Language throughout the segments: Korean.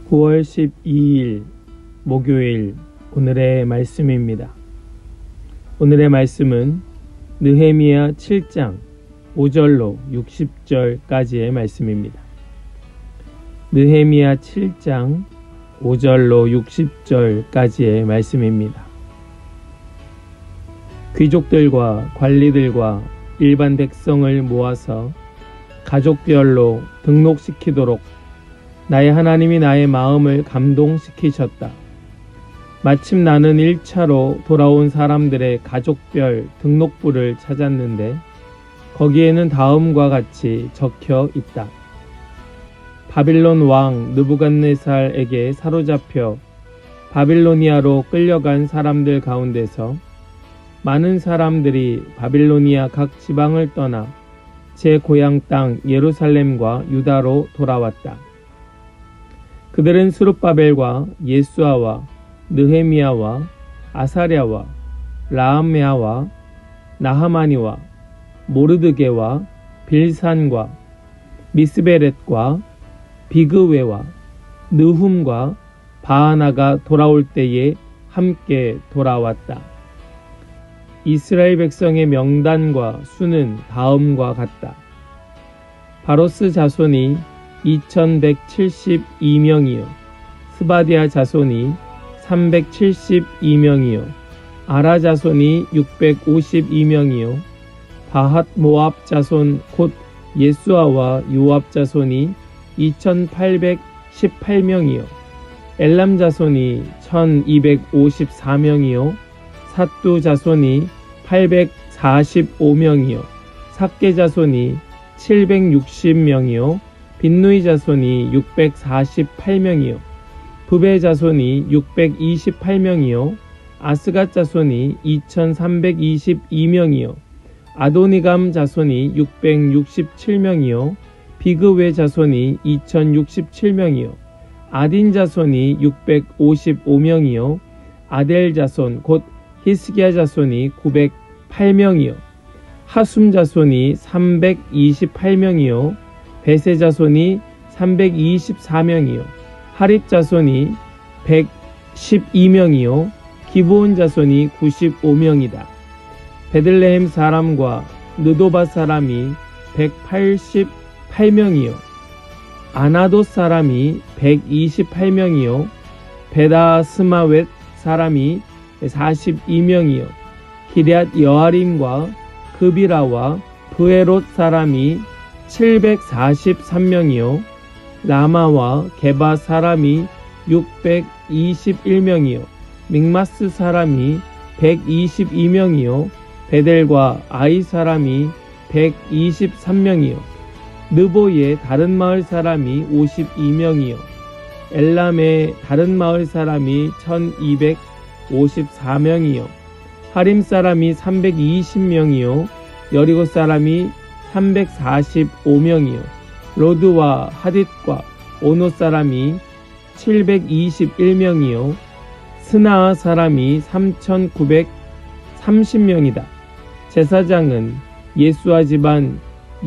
9월 12일 목요일 오늘의 말씀입니다. 오늘의 말씀은 느헤미야 7장 5절로 60절까지의 말씀입니다. 느헤미야 7장 5절로 60절까지의 말씀입니다. 귀족들과 관리들과 일반 백성을 모아서 가족별로 등록시키도록 나의 하나님이 나의 마음을 감동시키셨다. 마침 나는 1차로 돌아온 사람들의 가족별 등록부를 찾았는데 거기에는 다음과 같이 적혀 있다. 바빌론 왕 느부갓네살에게 사로잡혀 바빌로니아로 끌려간 사람들 가운데서 많은 사람들이 바빌로니아 각 지방을 떠나 제 고향 땅 예루살렘과 유다로 돌아왔다. 그들은 스룹바벨과 예수아와 느헤미야와 아사랴와 라함야와 나하마니와 모르드게와 빌산과 미스베렛과 비그웨와 느훔과 바하나가 돌아올 때에 함께 돌아왔다. 이스라엘 백성의 명단과 수는 다음과 같다. 바로스 자손이 2172명이요 스바디아 자손이 372명이요 아라 자손이 652명이요 바핫 모압 자손 곧 예수아와 요압 자손이 2818명이요 엘람 자손이 1254명이요 삿두 자손이 845명이요 삭게 자손이 760명이요 빈누이 자손이 648명이요 부베 자손이 628명이요 아스갓 자손이 2322명이요 아도니감 자손이 667명이요 비그웨 자손이 2067명이요 아딘 자손이 655명이요 아델 자손 곧 히스기야 자손이 908명이요 하숨 자손이 328명이요 베세 자손이 324명이요 하립 자손이 112명이요 기브온 자손이 95명이다. 베들레헴 사람과 느도바 사람이 188명이요 아나돗 사람이 128명이요 베다스마웻 사람이 42명이요 기럇 여아림과 그비라와 브에롯 사람이 743명이요 라마와 게바 사람이 621명이요 믹마스 사람이 122명이요 베델과 아이 사람이 123명이요 느보의 다른 마을 사람이 52명이요 엘람의 다른 마을 사람이 1254명이요 하림 사람이 320명이요 여리고 사람이 345명이요 로드와 하딧과 오노 사람이 721명이요 스나아 사람이 3930명이다. 제사장은 예수아 집안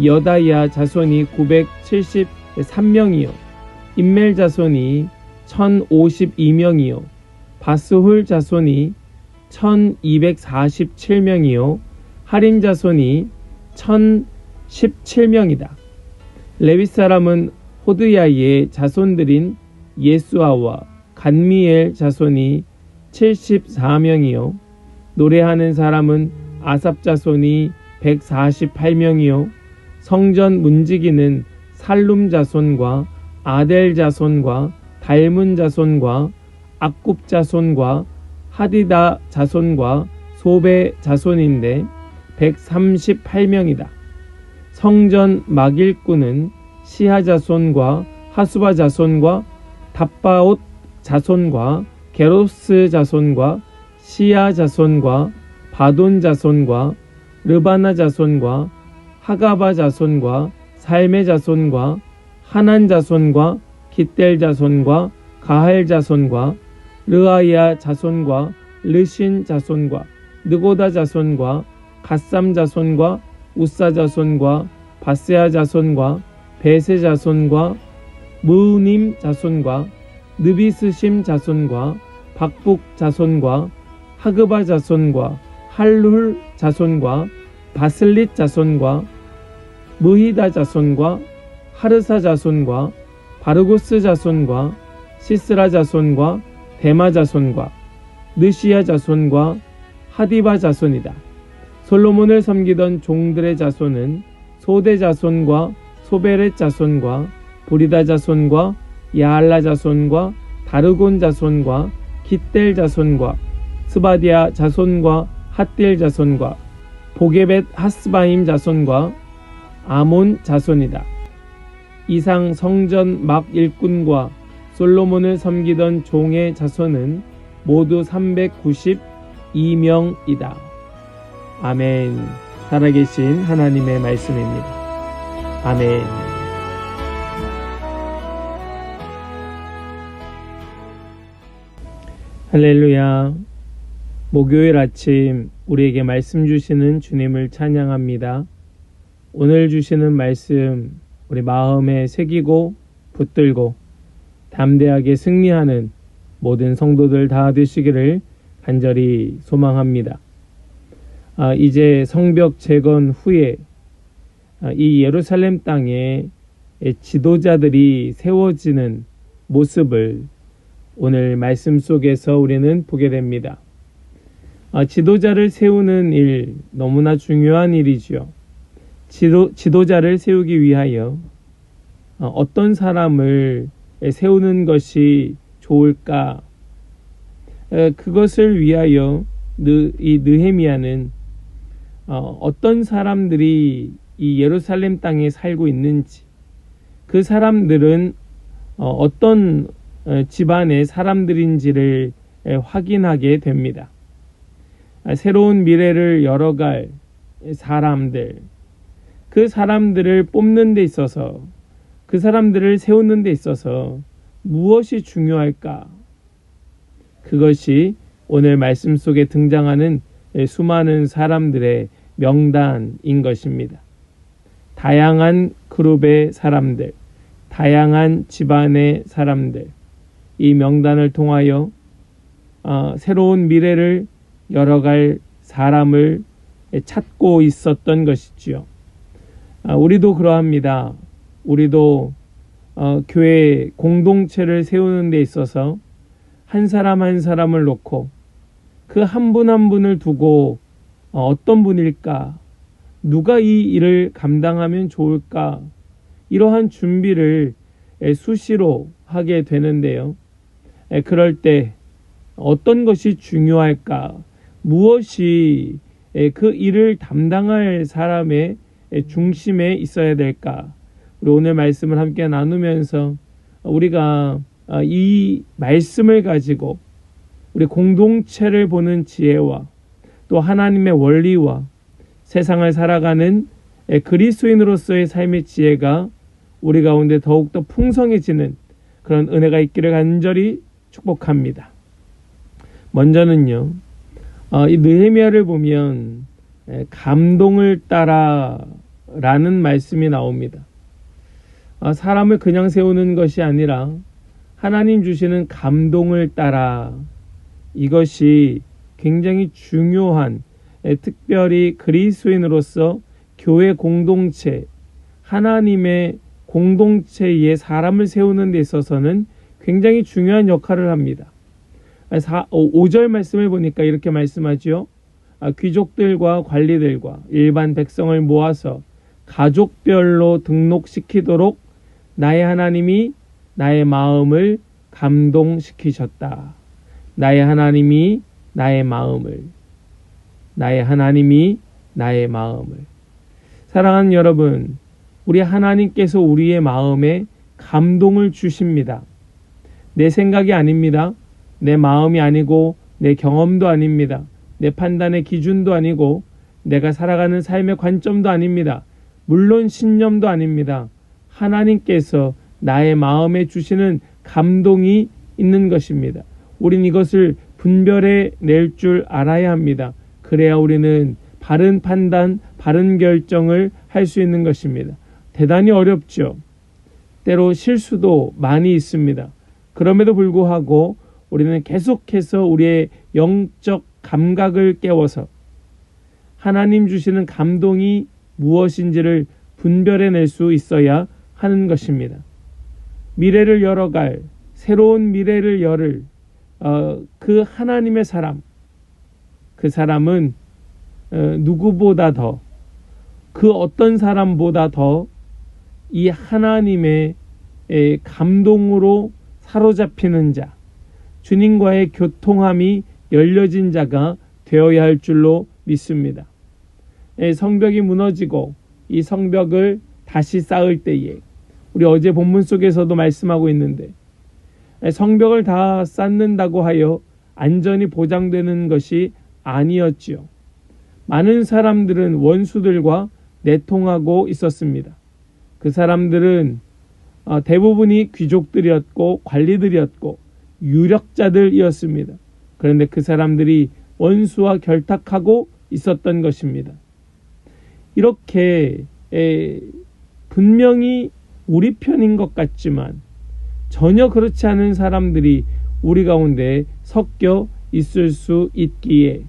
여다야 자손이 973명이요 임멜 자손이 1052명이요 바스훌 자손이 1247명이요 하림 자손이 1017명이다. 레위 사람은 호드야의 자손들인 예수아와 간미엘 자손이 74명이요 노래하는 사람은 아삽 자손이 148명이요 성전 문지기는 살룸 자손과 아델 자손과 달문 자손과 악굽 자손과 하디다 자손과 소베 자손인데 138명이다. 성전 막일꾼은 시하 자손과 하수바 자손과 답바옷 자손과 게로스 자손과 시야 자손과 바돈 자손과 르바나 자손과 하가바 자손과 살메 자손과 하난 자손과 깃델 자손과 가할 자손과 르아야 자손과 르신 자손과 느고다 자손과 갓삼 자손과 우사 자손과 바세아 자손과 베세 자손과 무님 자손과 느비스심 자손과 박북 자손과 하그바 자손과 할룰 자손과 바슬릿 자손과 무히다 자손과 하르사 자손과 바르고스 자손과 시스라 자손과 데마 자손과 느시아 자손과 하디바 자손이다. 솔로몬을 섬기던 종들의 자손은 소대 자손과 소베렛 자손과 보리다 자손과 야알라 자손과 다르곤 자손과 깃델 자손과 스바디아 자손과 핫딜 자손과 보게벳 하스바임 자손과 아몬 자손이다. 이상 성전 막 일꾼과 솔로몬을 섬기던 종의 자손은 모두 392명이다. 아멘. 살아계신 하나님의 말씀입니다. 아멘. 할렐루야. 목요일 아침 우리에게 말씀 주시는 주님을 찬양합니다. 오늘 주시는 말씀 우리 마음에 새기고 붙들고 담대하게 승리하는 모든 성도들 다 되시기를 간절히 소망합니다. 이제 성벽 재건 후에 이 예루살렘 땅에 지도자들이 세워지는 모습을 오늘 말씀 속에서 우리는 보게 됩니다. 지도자를 세우는 일 너무나 중요한 일이죠. 지도자를 세우기 위하여 어떤 사람을 세우는 것이 좋을까? 그것을 위하여 이 느헤미야는 어떤 사람들이 이 예루살렘 땅에 살고 있는지, 그 사람들은 어떤 집안의 사람들인지를 확인하게 됩니다. 새로운 미래를 열어갈 사람들, 그 사람들을 뽑는 데 있어서, 그 사람들을 세우는 데 있어서 무엇이 중요할까? 그것이 오늘 말씀 속에 등장하는 수많은 사람들의 명단인 것입니다. 다양한 그룹의 사람들, 다양한 집안의 사람들, 이 명단을 통하여 새로운 미래를 열어갈 사람을 찾고 있었던 것이지요. 우리도 그러합니다. 우리도 교회 공동체를 세우는 데 있어서 한 사람 한 사람을 놓고 그 한 분 한 분을 두고 어떤 분일까? 누가 이 일을 감당하면 좋을까? 이러한 준비를 수시로 하게 되는데요. 그럴 때 어떤 것이 중요할까? 무엇이 그 일을 담당할 사람의 중심에 있어야 될까? 우리 오늘 말씀을 함께 나누면서 우리가 이 말씀을 가지고 우리 공동체를 보는 지혜와 또 하나님의 원리와 세상을 살아가는 그리스도인으로서의 삶의 지혜가 우리 가운데 더욱더 풍성해지는 그런 은혜가 있기를 간절히 축복합니다. 먼저는요, 이 느헤미야를 보면 감동을 따라 라는 말씀이 나옵니다. 사람을 그냥 세우는 것이 아니라 하나님 주시는 감동을 따라, 이것이 굉장히 중요한, 특별히 그리스도인으로서 교회 공동체, 하나님의 공동체에 사람을 세우는 데 있어서는 굉장히 중요한 역할을 합니다. 5절 말씀을 보니까 이렇게 말씀하죠. 귀족들과 관리들과 일반 백성을 모아서 가족별로 등록시키도록 나의 하나님이 나의 마음을 감동시키셨다. 나의 하나님이 나의 마음을. 사랑하는 여러분, 우리 하나님께서 우리의 마음에 감동을 주십니다. 내 생각이 아닙니다. 내 마음이 아니고 내 경험도 아닙니다. 내 판단의 기준도 아니고 내가 살아가는 삶의 관점도 아닙니다. 물론 신념도 아닙니다. 하나님께서 나의 마음에 주시는 감동이 있는 것입니다. 우린 이것을 분별해 낼 줄 알아야 합니다. 그래야 우리는 바른 판단, 바른 결정을 할 수 있는 것입니다. 대단히 어렵죠. 때로 실수도 많이 있습니다. 그럼에도 불구하고 우리는 계속해서 우리의 영적 감각을 깨워서 하나님 주시는 감동이 무엇인지를 분별해낼 수 있어야 하는 것입니다. 미래를 열어갈, 새로운 미래를 열을 그 하나님의 사람, 그 사람은 누구보다 더, 그 어떤 사람보다 더 이 하나님의 감동으로 사로잡히는 자, 주님과의 교통함이 열려진 자가 되어야 할 줄로 믿습니다. 성벽이 무너지고 이 성벽을 다시 쌓을 때에, 우리 어제 본문 속에서도 말씀하고 있는데, 성벽을 다 쌓는다고 하여 안전이 보장되는 것이 아니었지요. 많은 사람들은 원수들과 내통하고 있었습니다. 그 사람들은 대부분이 귀족들이었고 관리들이었고 유력자들이었습니다. 그런데 그 사람들이 원수와 결탁하고 있었던 것입니다. 이렇게 분명히 우리 편인 것 같지만 전혀 그렇지 않은 사람들이 우리 가운데 섞여 있을 수 있기에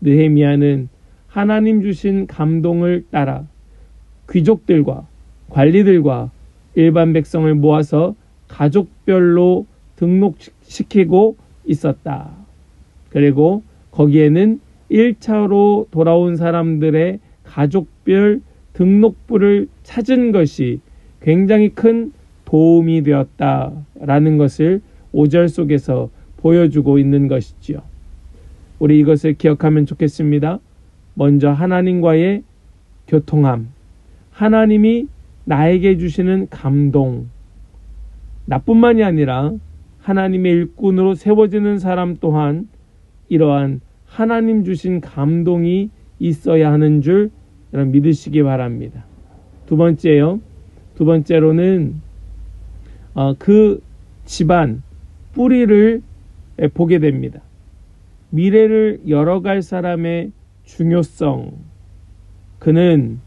느헤미야는 하나님 주신 감동을 따라 귀족들과 관리들과 일반 백성을 모아서 가족별로 등록시키고 있었다. 그리고 거기에는 1차로 돌아온 사람들의 가족별 등록부를 찾은 것이 굉장히 큰 도움이 되었다라는 것을 5절 속에서 보여주고 있는 것이지요. 우리 이것을 기억하면 좋겠습니다. 먼저 하나님과의 교통함, 하나님이 나에게 주시는 감동, 나뿐만이 아니라 하나님의 일꾼으로 세워지는 사람 또한 이러한 하나님 주신 감동이 있어야 하는 줄 여러분 믿으시기 바랍니다. 두 번째로는 그 집안 뿌리를 보게 됩니다. 미래를 열어갈 사람의 중요성, 그는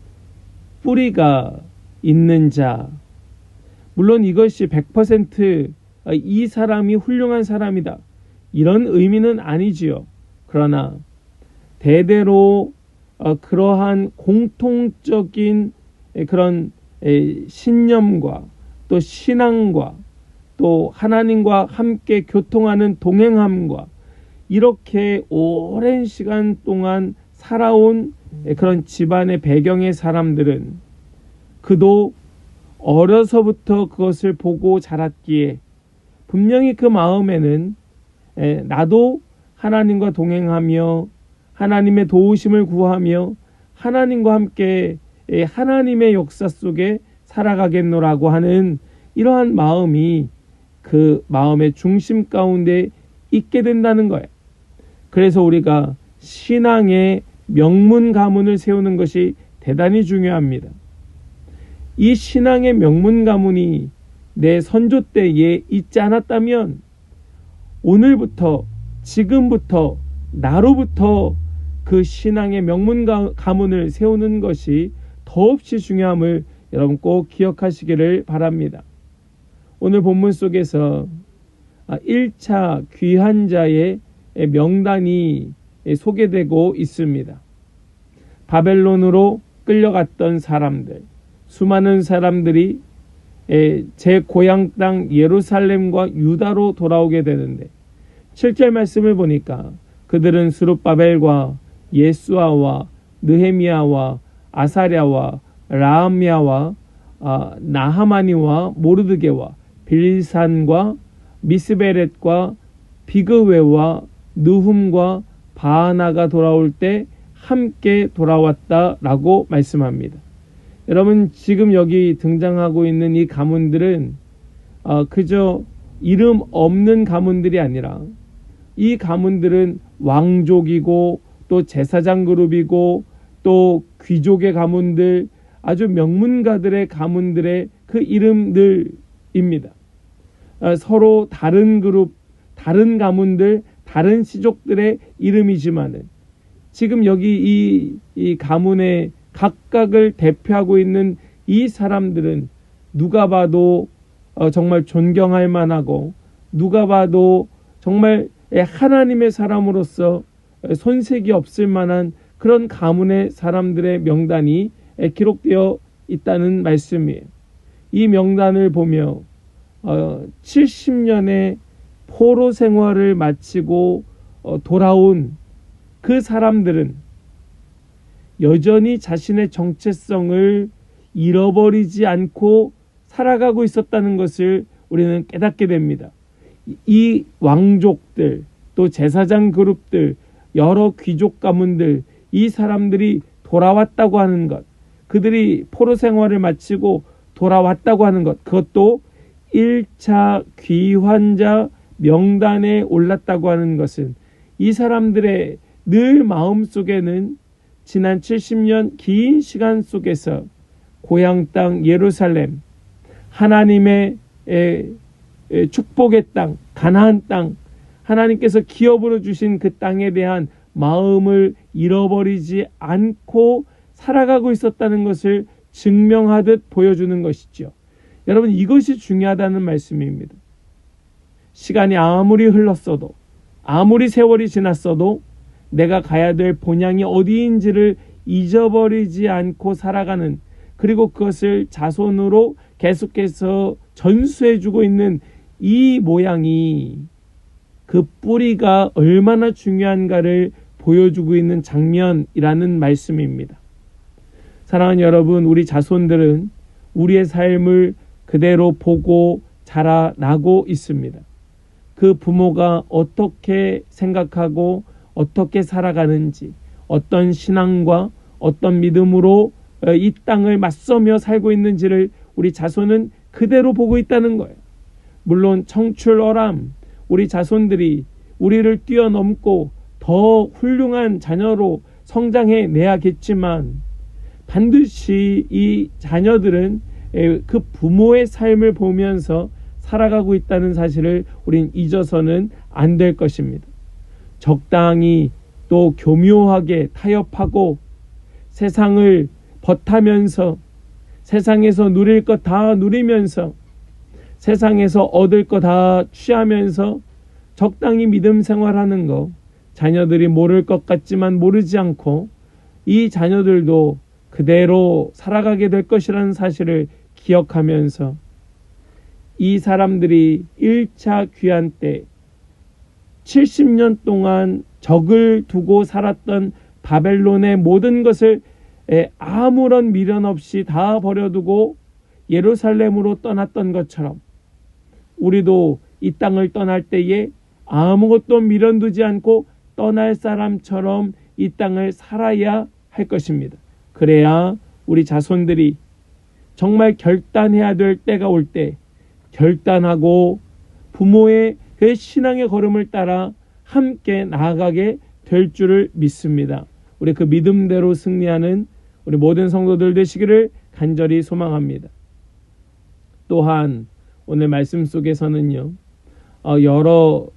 뿌리가 있는 자. 물론 이것이 100% 이 사람이 훌륭한 사람이다, 이런 의미는 아니지요. 그러나 대대로 그러한 공통적인 그런 신념과 또 신앙과 또 하나님과 함께 교통하는 동행함과 이렇게 오랜 시간 동안 살아온 그런 집안의 배경의 사람들은 그도 어려서부터 그것을 보고 자랐기에 분명히 그 마음에는 나도 하나님과 동행하며 하나님의 도우심을 구하며 하나님과 함께 하나님의 역사 속에 살아가겠노라고 하는 이러한 마음이 그 마음의 중심 가운데 있게 된다는 거예요. 그래서 우리가 신앙의 명문 가문을 세우는 것이 대단히 중요합니다. 이 신앙의 명문 가문이 내 선조 때에 있지 않았다면 오늘부터, 지금부터, 나로부터 그 신앙의 명문 가문을 세우는 것이 더없이 중요함을 여러분 꼭 기억하시기를 바랍니다. 오늘 본문 속에서 1차 귀한 자의 명단이 소개되고 있습니다. 바벨론으로 끌려갔던 사람들, 수많은 사람들이 제 고향 땅 예루살렘과 유다로 돌아오게 되는데 7절 말씀을 보니까 그들은 스룹바벨과 예수아와 느헤미야와 아사랴와 라함야와 나하마니와 모르드게와 빌산과 미스베렛과 비그웨와 느훔과 바하나가 돌아올 때 함께 돌아왔다라고 말씀합니다. 여러분, 지금 여기 등장하고 있는 이 가문들은 그저 이름 없는 가문들이 아니라 이 가문들은 왕족이고 또 제사장 그룹이고 또 귀족의 가문들, 아주 명문가들의 가문들의 그 이름들입니다. 서로 다른 그룹, 다른 가문들, 다른 시족들의 이름이지만은 지금 여기 이 가문의 각각을 대표하고 있는 이 사람들은 누가 봐도 정말 존경할 만하고 누가 봐도 정말 하나님의 사람으로서 손색이 없을 만한 그런 가문의 사람들의 명단이 기록되어 있다는 말씀이에요. 이 명단을 보며 70년의 포로 생활을 마치고 돌아온 그 사람들은 여전히 자신의 정체성을 잃어버리지 않고 살아가고 있었다는 것을 우리는 깨닫게 됩니다. 이 왕족들, 또 제사장 그룹들, 여러 귀족 가문들, 이 사람들이 돌아왔다고 하는 것, 그들이 포로 생활을 마치고 돌아왔다고 하는 것, 그것도 1차 귀환자 명단에 올랐다고 하는 것은 이 사람들의 늘 마음속에는 지난 70년 긴 시간 속에서 고향 땅 예루살렘, 하나님의 축복의 땅, 가나안 땅, 하나님께서 기업으로 주신 그 땅에 대한 마음을 잃어버리지 않고 살아가고 있었다는 것을 증명하듯 보여주는 것이죠. 여러분, 이것이 중요하다는 말씀입니다. 시간이 아무리 흘렀어도, 아무리 세월이 지났어도 내가 가야 될 본향이 어디인지를 잊어버리지 않고 살아가는, 그리고 그것을 자손으로 계속해서 전수해주고 있는 이 모양이 그 뿌리가 얼마나 중요한가를 보여주고 있는 장면이라는 말씀입니다. 사랑하는 여러분, 우리 자손들은 우리의 삶을 그대로 보고 자라나고 있습니다. 그 부모가 어떻게 생각하고 어떻게 살아가는지, 어떤 신앙과 어떤 믿음으로 이 땅을 맞서며 살고 있는지를 우리 자손은 그대로 보고 있다는 거예요. 물론 청출어람, 우리 자손들이 우리를 뛰어넘고 더 훌륭한 자녀로 성장해 내야겠지만 반드시 이 자녀들은 그 부모의 삶을 보면서 살아가고 있다는 사실을 우린 잊어서는 안 될 것입니다. 적당히 또 교묘하게 타협하고 세상을 벗하면서 세상에서 누릴 것 다 누리면서 세상에서 얻을 것 다 취하면서 적당히 믿음 생활하는 거, 자녀들이 모를 것 같지만 모르지 않고 이 자녀들도 그대로 살아가게 될 것이라는 사실을 기억하면서 이 사람들이 1차 귀환 때 70년 동안 적을 두고 살았던 바벨론의 모든 것을 아무런 미련 없이 다 버려두고 예루살렘으로 떠났던 것처럼 우리도 이 땅을 떠날 때에 아무것도 미련 두지 않고 떠날 사람처럼 이 땅을 살아야 할 것입니다. 그래야 우리 자손들이 정말 결단해야 될 때가 올 때 결단하고 부모의 그 신앙의 걸음을 따라 함께 나아가게 될 줄을 믿습니다. 우리 그 믿음대로 승리하는 우리 모든 성도들 되시기를 간절히 소망합니다. 또한 오늘 말씀 속에서는요, 여러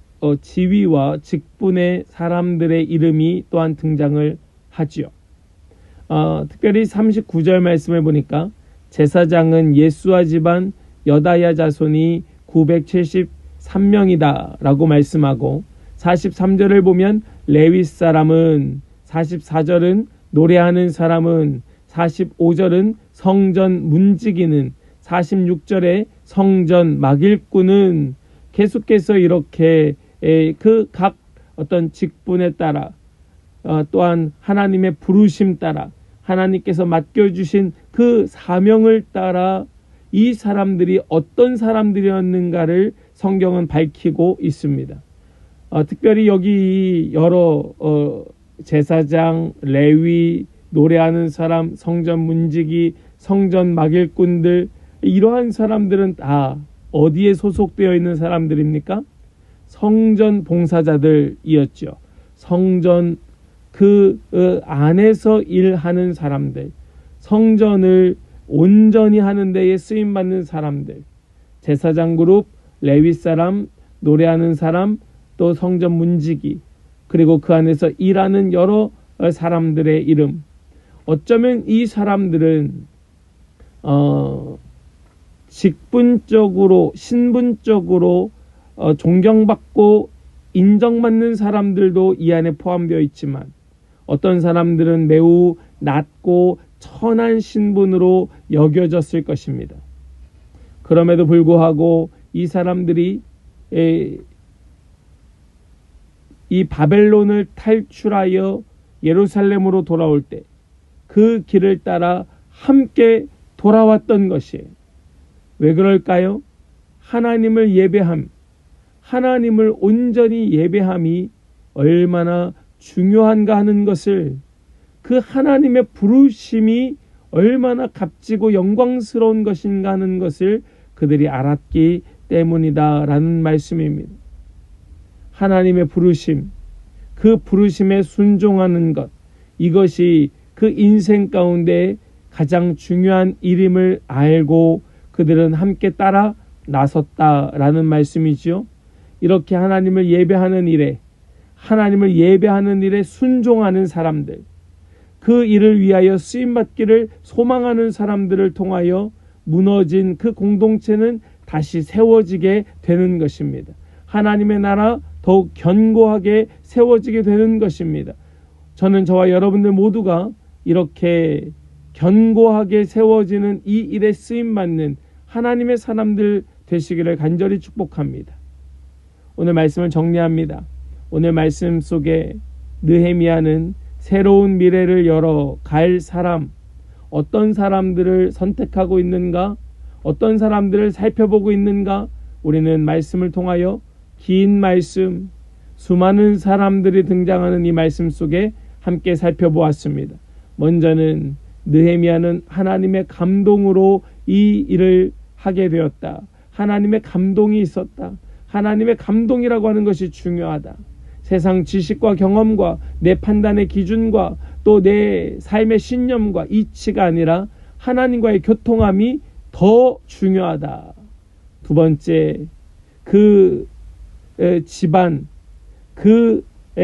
지위와 직분의 사람들의 이름이 또한 등장을 하지요. 특별히 39절 말씀을 보니까 제사장은 예수아 집안 여다야 자손이 973명이다 라고 말씀하고 43절을 보면 레위 사람은, 44절은 노래하는 사람은, 45절은 성전 문지기는, 46절에 성전 막일꾼은 계속해서 이렇게 그 각 어떤 직분에 따라 또한 하나님의 부르심 따라 하나님께서 맡겨주신 그 사명을 따라 이 사람들이 어떤 사람들이었는가를 성경은 밝히고 있습니다. 특별히 여기 여러 제사장, 레위, 노래하는 사람, 성전 문지기, 성전 막일꾼들, 이러한 사람들은 다 어디에 소속되어 있는 사람들입니까? 성전 봉사자들이었죠. 성전 그 안에서 일하는 사람들, 성전을 온전히 하는 데에 쓰임받는 사람들, 제사장 그룹, 레위 사람, 노래하는 사람, 또 성전 문지기, 그리고 그 안에서 일하는 여러 사람들의 이름. 어쩌면 이 사람들은 직분적으로 신분적으로 존경받고 인정받는 사람들도 이 안에 포함되어 있지만 어떤 사람들은 매우 낮고 천한 신분으로 여겨졌을 것입니다. 그럼에도 불구하고 이 사람들이 이 바벨론을 탈출하여 예루살렘으로 돌아올 때 그 길을 따라 함께 돌아왔던 것이에요. 왜 그럴까요? 하나님을 예배함, 하나님을 온전히 예배함이 얼마나 중요한가 하는 것을, 그 하나님의 부르심이 얼마나 값지고 영광스러운 것인가 하는 것을 그들이 알았기 때문이다라는 말씀입니다. 하나님의 부르심, 그 부르심에 순종하는 것, 이것이 그 인생 가운데 가장 중요한 일임을 알고 그들은 함께 따라 나섰다라는 말씀이죠. 이렇게 하나님을 예배하는 일에, 하나님을 예배하는 일에 순종하는 사람들, 그 일을 위하여 쓰임받기를 소망하는 사람들을 통하여 무너진 그 공동체는 다시 세워지게 되는 것입니다. 하나님의 나라 더욱 견고하게 세워지게 되는 것입니다. 저는 저와 여러분들 모두가 이렇게 견고하게 세워지는 이 일에 쓰임받는 하나님의 사람들 되시기를 간절히 축복합니다. 오늘 말씀을 정리합니다. 오늘 말씀 속에 느헤미야는 새로운 미래를 열어 갈 사람, 어떤 사람들을 선택하고 있는가, 어떤 사람들을 살펴보고 있는가, 우리는 말씀을 통하여 긴 말씀, 수많은 사람들이 등장하는 이 말씀 속에 함께 살펴보았습니다. 먼저는 느헤미야는 하나님의 감동으로 이 일을 하게 되었다. 하나님의 감동이 있었다. 하나님의 감동이라고 하는 것이 중요하다. 세상 지식과 경험과 내 판단의 기준과 또 내 삶의 신념과 이치가 아니라 하나님과의 교통함이 더 중요하다. 두 번째, 그 집안, 그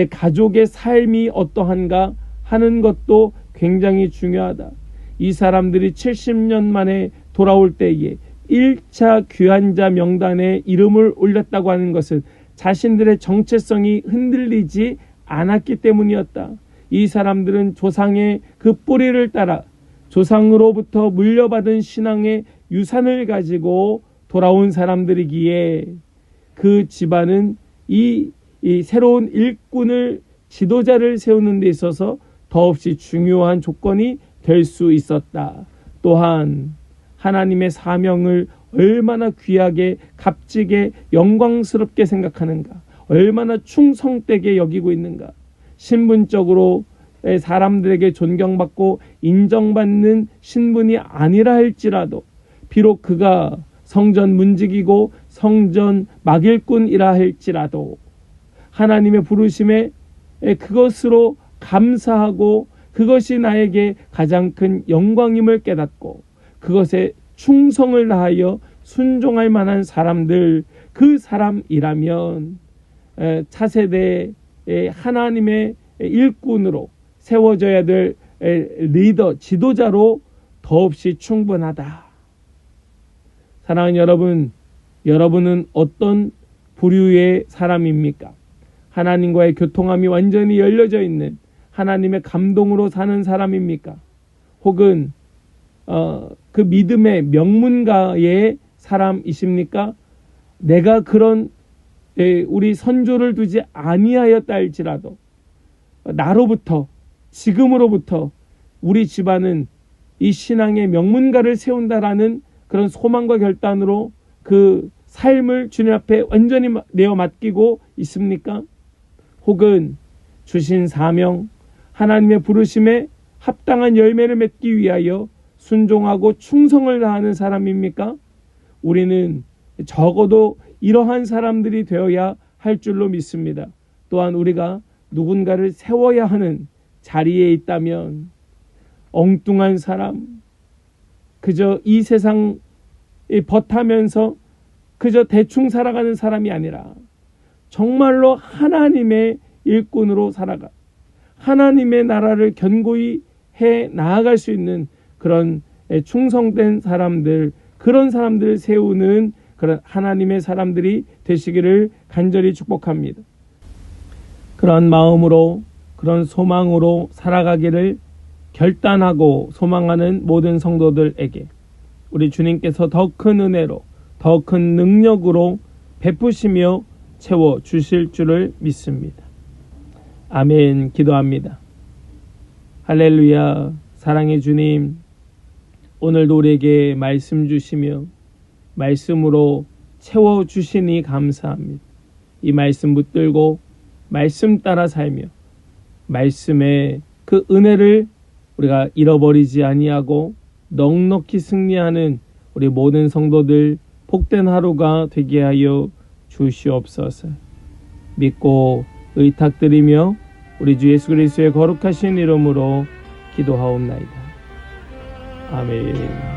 가족의 삶이 어떠한가 하는 것도 굉장히 중요하다. 이 사람들이 70년 만에 돌아올 때에 1차 귀환자 명단에 이름을 올렸다고 하는 것은 자신들의 정체성이 흔들리지 않았기 때문이었다. 이 사람들은 조상의 그 뿌리를 따라 조상으로부터 물려받은 신앙의 유산을 가지고 돌아온 사람들이기에 그 집안은 이 새로운 일꾼을, 지도자를 세우는 데 있어서 더없이 중요한 조건이 될 수 있었다. 또한 하나님의 사명을 얼마나 귀하게, 값지게, 영광스럽게 생각하는가, 얼마나 충성되게 여기고 있는가, 신분적으로 사람들에게 존경받고 인정받는 신분이 아니라 할지라도, 비록 그가 성전 문지기고 성전 막일꾼이라 할지라도 하나님의 부르심에 그것으로 감사하고 그것이 나에게 가장 큰 영광임을 깨닫고 그것에 충성을 다하여 순종할 만한 사람들, 그 사람이라면 차세대의 하나님의 일꾼으로 세워져야 될 리더, 지도자로 더없이 충분하다. 사랑하는 여러분, 여러분은 어떤 부류의 사람입니까? 하나님과의 교통함이 완전히 열려져 있는 하나님의 감동으로 사는 사람입니까? 혹은 그 믿음의 명문가의 사람이십니까? 내가 그런 우리 선조를 두지 아니하였다 할지라도 나로부터, 지금으로부터 우리 집안은 이 신앙의 명문가를 세운다라는 그런 소망과 결단으로 그 삶을 주님 앞에 완전히 내어 맡기고 있습니까? 혹은 주신 사명, 하나님의 부르심에 합당한 열매를 맺기 위하여 순종하고 충성을 다하는 사람입니까? 우리는 적어도 이러한 사람들이 되어야 할 줄로 믿습니다. 또한 우리가 누군가를 세워야 하는 자리에 있다면 엉뚱한 사람, 그저 이 세상에 버타면서 그저 대충 살아가는 사람이 아니라 정말로 하나님의 일꾼으로 살아가 하나님의 나라를 견고히 해 나아갈 수 있는 그런 충성된 사람들, 그런 사람들을 세우는 그런 하나님의 사람들이 되시기를 간절히 축복합니다. 그런 마음으로, 그런 소망으로 살아가기를 결단하고 소망하는 모든 성도들에게 우리 주님께서 더 큰 은혜로, 더 큰 능력으로 베푸시며 채워 주실 줄을 믿습니다. 아멘. 기도합니다. 할렐루야. 사랑의 주님, 오늘도 우리에게 말씀 주시며 말씀으로 채워 주시니 감사합니다. 이 말씀 붙들고 말씀 따라 살며 말씀의 그 은혜를 우리가 잃어버리지 아니하고 넉넉히 승리하는 우리 모든 성도들 복된 하루가 되게 하여 주시옵소서. 믿고 의탁드리며 우리 주 예수 그리스도의 거룩하신 이름으로 기도하옵나이다. 아멘.